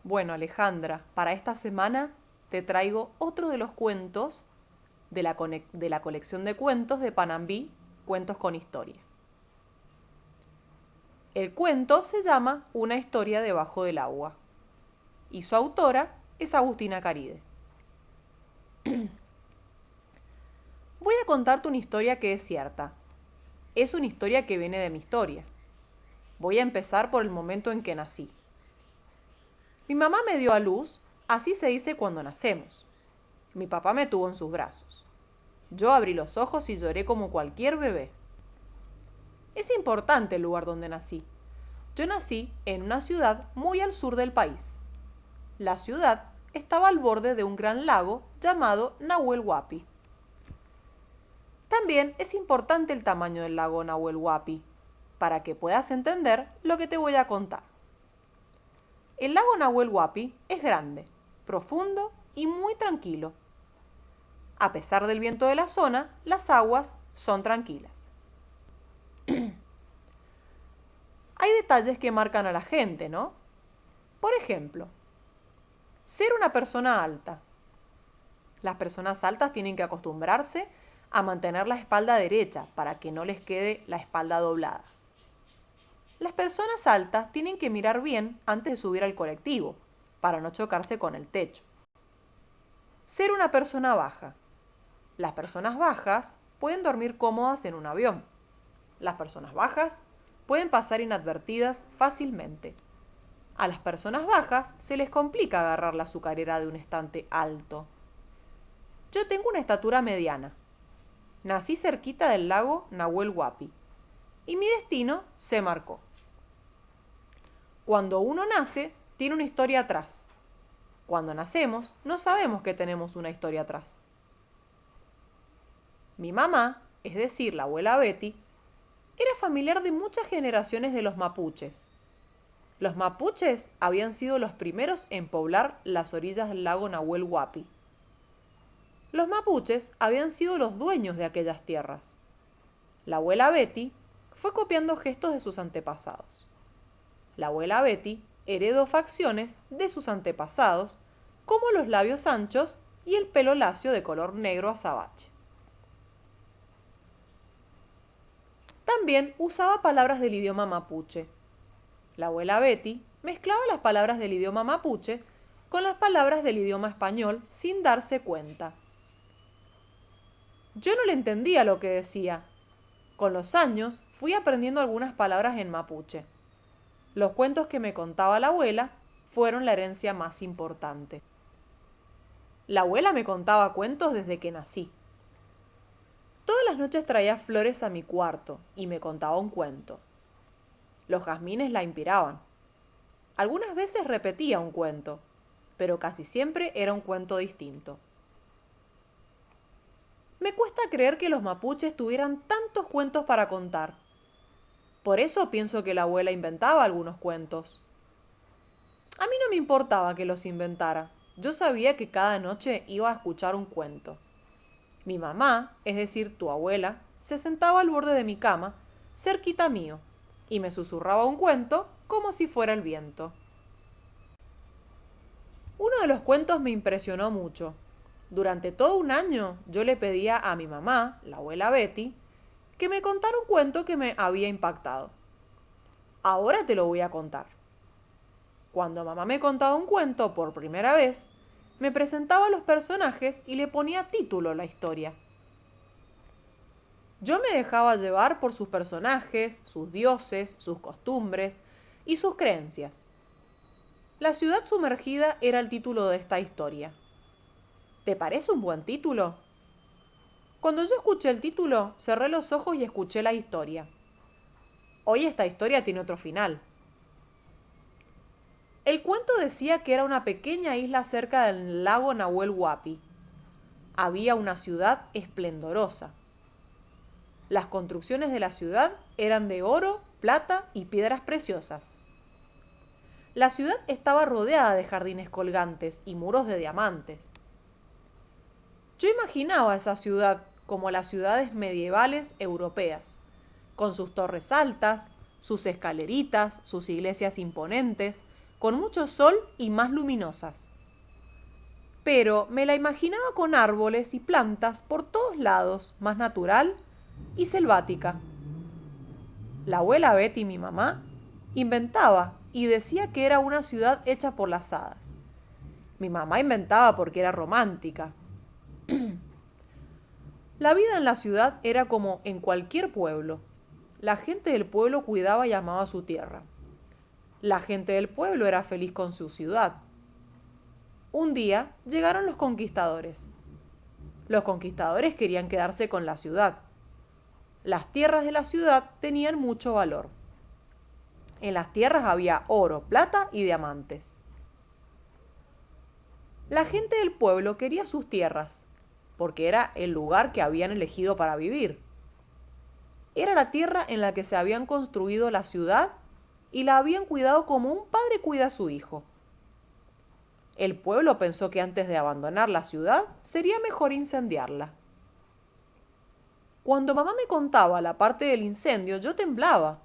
Bueno, Alejandra, para esta semana te traigo otro de los cuentos de la colección de cuentos de Panambí, Cuentos con Historia. El cuento se llama Una historia debajo del agua y su autora es Agustina Caride. Voy a contarte una historia que es cierta. Es una historia que viene de mi historia. Voy a empezar por el momento en que nací. Mi mamá me dio a luz, así se dice cuando nacemos. Mi papá me tuvo en sus brazos. Yo abrí los ojos y lloré como cualquier bebé. Es importante el lugar donde nací. Yo nací en una ciudad muy al sur del país. La ciudad estaba al borde de un gran lago llamado Nahuel Huapi. También es importante el tamaño del lago Nahuel Huapi, para que puedas entender lo que te voy a contar. El lago Nahuel Huapi es grande, profundo y muy tranquilo. A pesar del viento de la zona, las aguas son tranquilas. Hay detalles que marcan a la gente, ¿no? Por ejemplo, ser una persona alta. Las personas altas tienen que acostumbrarse a mantener la espalda derecha para que no les quede la espalda doblada. Las personas altas tienen que mirar bien antes de subir al colectivo, para no chocarse con el techo. Ser una persona baja. Las personas bajas pueden dormir cómodas en un avión. Las personas bajas pueden pasar inadvertidas fácilmente. A las personas bajas se les complica agarrar la azucarera de un estante alto. Yo tengo una estatura mediana. Nací cerquita del lago Nahuel Huapi y mi destino se marcó. Cuando uno nace, tiene una historia atrás. Cuando nacemos, no sabemos que tenemos una historia atrás. Mi mamá, es decir, la abuela Betty, era familiar de muchas generaciones de los mapuches. Los mapuches habían sido los primeros en poblar las orillas del lago Nahuel Huapi. Los mapuches habían sido los dueños de aquellas tierras. La abuela Betty fue copiando gestos de sus antepasados. La abuela Betty heredó facciones de sus antepasados, como los labios anchos y el pelo lacio de color negro azabache. También usaba palabras del idioma mapuche. La abuela Betty mezclaba las palabras del idioma mapuche con las palabras del idioma español sin darse cuenta. Yo no le entendía lo que decía. Con los años fui aprendiendo algunas palabras en mapuche. Los cuentos que me contaba la abuela fueron la herencia más importante. La abuela me contaba cuentos desde que nací. Todas las noches traía flores a mi cuarto y me contaba un cuento. Los jazmines la inspiraban. Algunas veces repetía un cuento, pero casi siempre era un cuento distinto. Me cuesta creer que los mapuches tuvieran tantos cuentos para contar. Por eso pienso que la abuela inventaba algunos cuentos. A mí no me importaba que los inventara. Yo sabía que cada noche iba a escuchar un cuento. Mi mamá, es decir, tu abuela, se sentaba al borde de mi cama, cerquita mío, y me susurraba un cuento como si fuera el viento. Uno de los cuentos me impresionó mucho. Durante todo un año yo le pedía a mi mamá, la abuela Betty, que me contara un cuento que me había impactado. Ahora te lo voy a contar. Cuando mamá me contaba un cuento por primera vez, me presentaba a los personajes y le ponía título a la historia. Yo me dejaba llevar por sus personajes, sus dioses, sus costumbres y sus creencias. La ciudad sumergida era el título de esta historia. ¿Te parece un buen título? Cuando yo escuché el título, cerré los ojos y escuché la historia. Hoy esta historia tiene otro final. El cuento decía que era una pequeña isla cerca del lago Nahuel Huapi. Había una ciudad esplendorosa. Las construcciones de la ciudad eran de oro, plata y piedras preciosas. La ciudad estaba rodeada de jardines colgantes y muros de diamantes. Yo imaginaba esa ciudad como las ciudades medievales europeas, con sus torres altas, sus escaleritas, sus iglesias imponentes, con mucho sol y más luminosas. Pero me la imaginaba con árboles y plantas por todos lados, más natural y selvática. La abuela Betty, mi mamá, inventaba y decía que era una ciudad hecha por las hadas. Mi mamá inventaba porque era romántica. La vida en la ciudad era como en cualquier pueblo. La gente del pueblo cuidaba y amaba su tierra. La gente del pueblo era feliz con su ciudad. Un día llegaron los conquistadores. Los conquistadores querían quedarse con la ciudad. Las tierras de la ciudad tenían mucho valor. En las tierras había oro, plata y diamantes. La gente del pueblo quería sus tierras, porque era el lugar que habían elegido para vivir. Era la tierra en la que se habían construido la ciudad y la habían cuidado como un padre cuida a su hijo. El pueblo pensó que antes de abandonar la ciudad sería mejor incendiarla. Cuando mamá me contaba la parte del incendio, yo temblaba.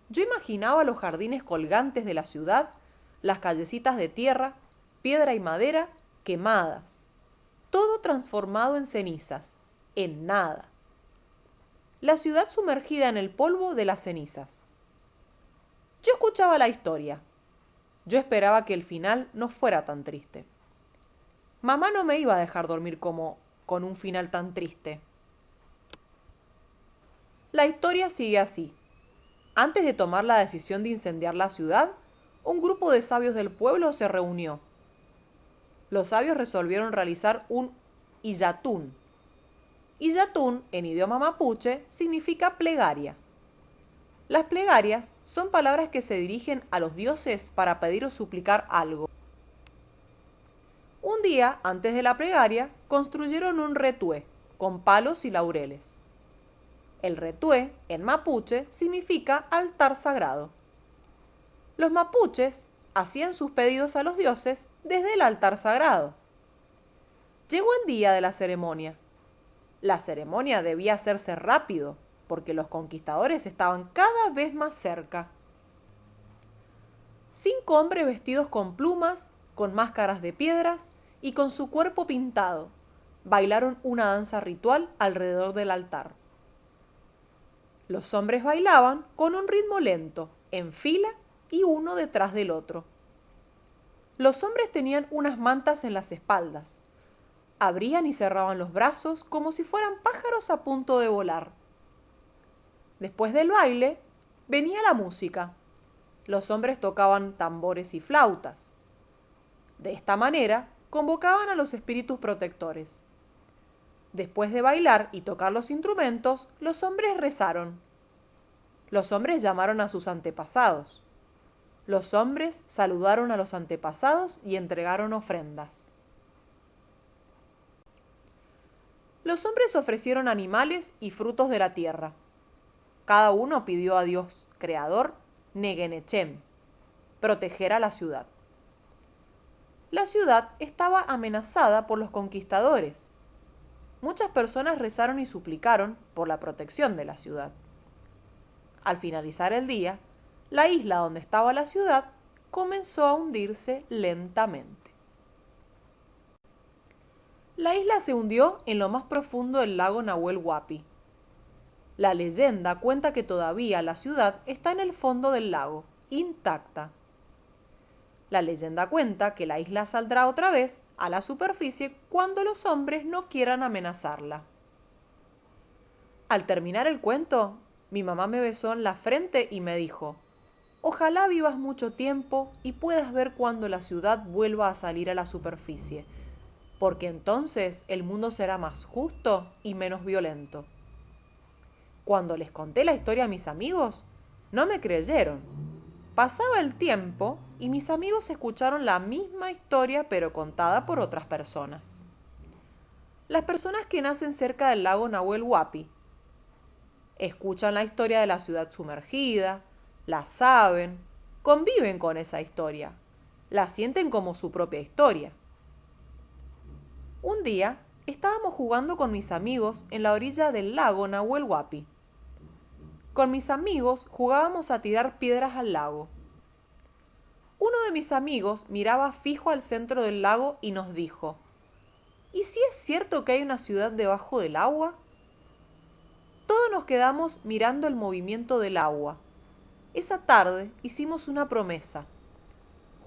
Yo imaginaba los jardines colgantes de la ciudad, las callecitas de tierra, piedra y madera quemadas, todo transformado en cenizas, en nada. La ciudad sumergida en el polvo de las cenizas. Yo escuchaba la historia. Yo esperaba que el final no fuera tan triste. Mamá no me iba a dejar dormir como con un final tan triste. La historia sigue así. Antes de tomar la decisión de incendiar la ciudad, un grupo de sabios del pueblo se reunió. Los sabios resolvieron realizar un Iyatún. Iyatún, en idioma mapuche, significa plegaria. Las plegarias son palabras que se dirigen a los dioses para pedir o suplicar algo. Un día, antes de la plegaria, construyeron un retué, con palos y laureles. El retué, en mapuche, significa altar sagrado. Los mapuches hacían sus pedidos a los dioses desde el altar sagrado. Llegó el día de la ceremonia. La ceremonia debía hacerse rápido, porque los conquistadores estaban cada vez más cerca. 5 hombres vestidos con plumas, con máscaras de piedras y con su cuerpo pintado, bailaron una danza ritual alrededor del altar. Los hombres bailaban con un ritmo lento, en fila y uno detrás del otro. Los hombres tenían unas mantas en las espaldas. Abrían y cerraban los brazos como si fueran pájaros a punto de volar. Después del baile, venía la música. Los hombres tocaban tambores y flautas. De esta manera, convocaban a los espíritus protectores. Después de bailar y tocar los instrumentos, los hombres rezaron. Los hombres llamaron a sus antepasados. Los hombres saludaron a los antepasados y entregaron ofrendas. Los hombres ofrecieron animales y frutos de la tierra. Cada uno pidió a Dios, Creador, Negenechem, proteger a la ciudad. La ciudad estaba amenazada por los conquistadores. Muchas personas rezaron y suplicaron por la protección de la ciudad. Al finalizar el día, la isla donde estaba la ciudad comenzó a hundirse lentamente. La isla se hundió en lo más profundo del lago Nahuel Huapi. La leyenda cuenta que todavía la ciudad está en el fondo del lago, intacta. La leyenda cuenta que la isla saldrá otra vez a la superficie cuando los hombres no quieran amenazarla. Al terminar el cuento, mi mamá me besó en la frente y me dijo: «Ojalá vivas mucho tiempo y puedas ver cuando la ciudad vuelva a salir a la superficie, porque entonces el mundo será más justo y menos violento». Cuando les conté la historia a mis amigos, no me creyeron. Pasaba el tiempo y mis amigos escucharon la misma historia pero contada por otras personas. Las personas que nacen cerca del lago Nahuel Huapi escuchan la historia de la ciudad sumergida, la saben, conviven con esa historia, la sienten como su propia historia. Un día estábamos jugando con mis amigos en la orilla del lago Nahuel Huapi. Con mis amigos jugábamos a tirar piedras al lago. Uno de mis amigos miraba fijo al centro del lago y nos dijo, ¿y si es cierto que hay una ciudad debajo del agua? Todos nos quedamos mirando el movimiento del agua. Esa tarde hicimos una promesa.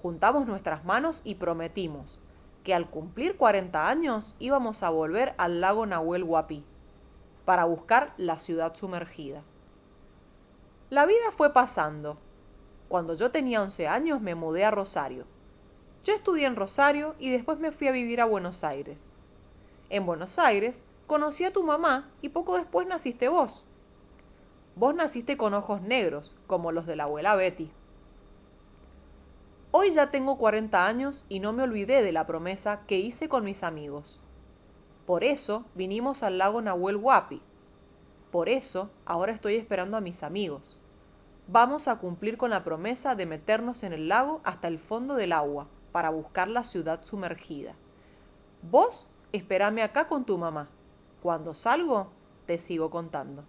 Juntamos nuestras manos y prometimos que al cumplir 40 años íbamos a volver al lago Nahuel Huapi para buscar la ciudad sumergida. La vida fue pasando. Cuando yo tenía 11 años me mudé a Rosario. Yo estudié en Rosario y después me fui a vivir a Buenos Aires. En Buenos Aires conocí a tu mamá y poco después naciste vos. Vos naciste con ojos negros, como los de la abuela Betty. Hoy ya tengo 40 años y no me olvidé de la promesa que hice con mis amigos. Por eso vinimos al lago Nahuel Huapi. Por eso ahora estoy esperando a mis amigos. Vamos a cumplir con la promesa de meternos en el lago hasta el fondo del agua para buscar la ciudad sumergida. Vos espérame acá con tu mamá. Cuando salgo, te sigo contando.